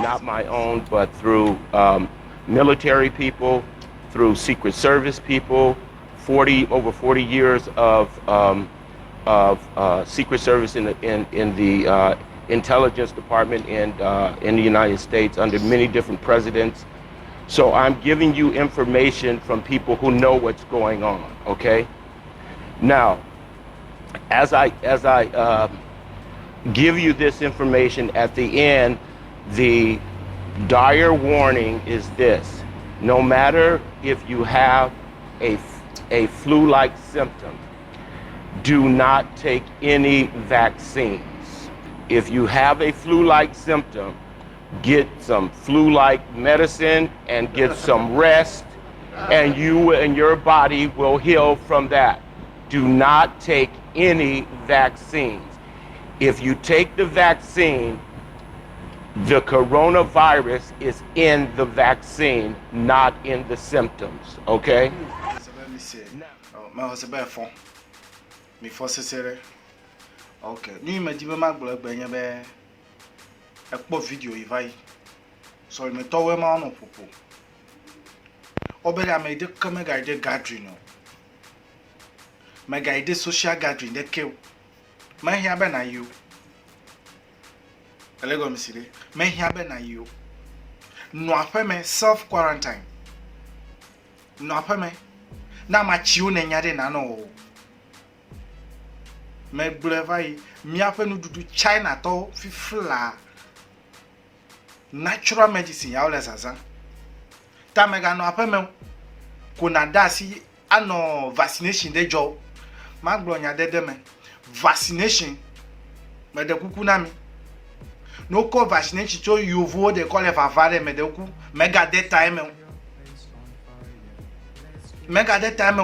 not my own, but through military people, through Secret Service people, over 40 years of Secret Service in the intelligence department in the United States under many different presidents. So I'm giving you information from people who know what's going on. Okay. Now, as I give you this information at the end, the dire warning is this: no matter if you have a flu-like symptom, do not take any vaccines. If you have a flu-like symptom, get some flu-like medicine and get some rest, and you and your body will heal from that. Do not take any vaccines. If you take the vaccine, the coronavirus is in the vaccine, not in the symptoms, okay? Okay, ni me di be magbo egbenye be ekpo video ivai. So me to we ma no popo. Obere am ide come guide gathering no. Me guide social gathering de ke. Me hia be na you. Elego me sire. Me hia be na you. No afa me self quarantine. No afa me na ma chiu na nya de na no. Me blevai mi afa no dudu China to fifla natural medicine ya ole sasa ta me ga no afa me kuna dasi ano vaccination de jo magbo nya dede me vaccination me de kuku na mi no ko vaccination to yuvo de call favare me de ku me ga de time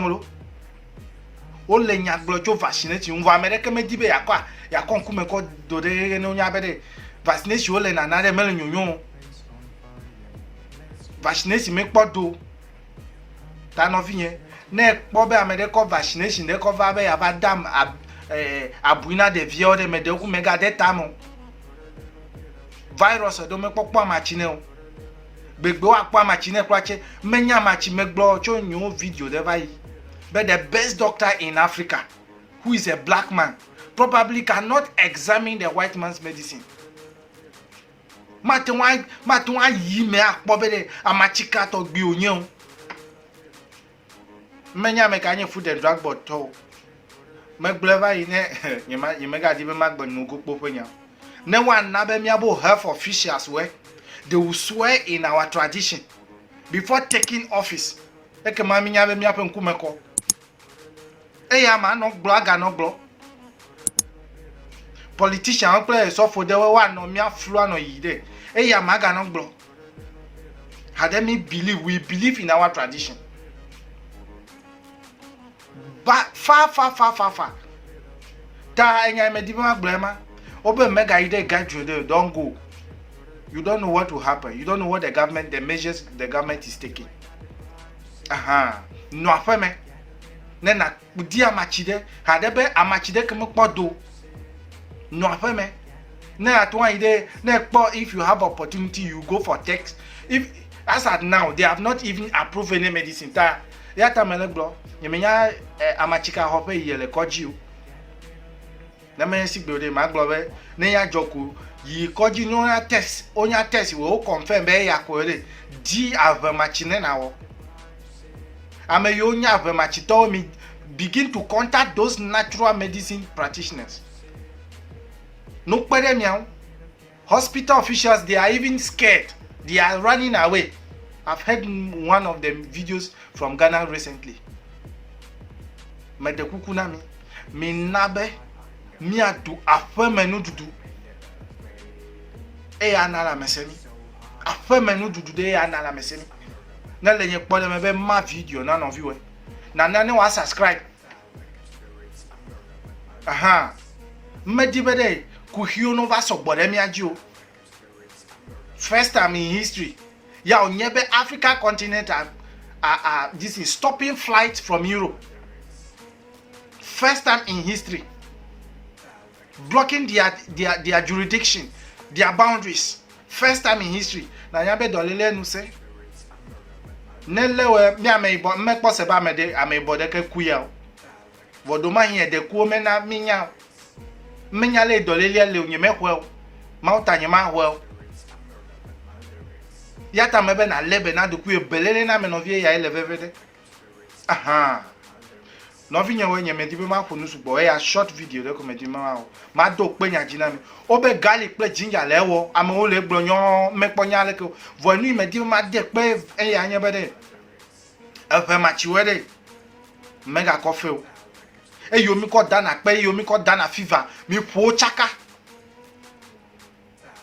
lo o le nya gblojo vaccination nvo america me dibe yakwa yakon kume ko do de no nya bede vaccination o le na de mele nyonyo vaccination me podo ta no fiyen na po be america vaccination de cover be ya ba dam abuina de vie de me de ku me ga de tamo virus do me popo machine o gbegbe wa po machine kwache menya machi me gbo cho nyo video de vai. But the best doctor in Africa, who is a black man, probably cannot examine the white man's medicine. Matwa yi me akpobere amachika to gbi onye. Menya me kanye food and drug board to. Me bleva ine yema ga di be magbo nugo popo nya. Ne wan na be miabo health officials we. They will swear in our tradition before taking office. Eke mami nya be miape nkumeko. Eya ma no glo aga no glo. Politician play so for the one no mia flu no yide. Eya ma aga no glo. We believe in our tradition. But far. Ta enya me di ma blema. Obe mega ide gadjo don't go. You don't know what will happen. You don't know what the measures the government is taking. No afeme. Nena udi amachide hadebe amachide kemo kpodo no afeme na atwa ide na kpo. If you have opportunity you go for text. If as at now they have not even approved any medicine ta yata melegbo yemenya amachika hope yele koji o na me sigbe de magbo be na ya joku yi koji no na test onya test we o confirm be ya ko re di avamachine na wo. Ameyonya Vemachito me begin to contact those natural medicine practitioners. No miao. Hospital officials, they are even scared. They are running away. I've heard one of the videos from Ghana recently. Medekukunami, mi nabe, mi adu afemenu dudu. E anala mesemi. Afemenu dudu de anala mesemi. Na lenye kpole mebe ma video na no view na nane wa subscribe medibede ku hio no va so gbole mi aji. First time in history ya onyebe Africa continent this is stopping flights from Europe. First time in history blocking their jurisdiction, their boundaries. First time in history. Na yabe dolele nu se. Nelewe mi ameibo me kpose ba me de ameibo de ke kuya. Vodoma hie de ku me na minya. Minya le dolele le onye me hwe. Ma utanye ma hwe. Yata mebe na lebe na de ku ebelele na me no vie ya elevevede. Aha. No vi nyewe nye me dibe ma kunu subo ya short video de ko me di ma do pe nya jina mi. Obe garlic ple ginger lewo ame o le gbonyo me kponya le ko. Vo nu me di ma de pe ya nya bede. Efe ma chiwede. Mega coffee o. Yomi ko dana pe yomi ko dana fever mi po chaka.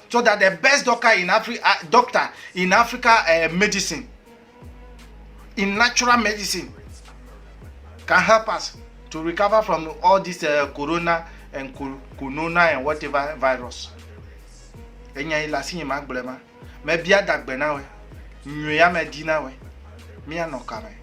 So that the best doctor in Africa medicine, in natural medicine, can help us to recover from all this corona and whatever virus. Enya ila si ma gblema. Me bia dagbe na we. Nyu ya me di na we. Mi anokame.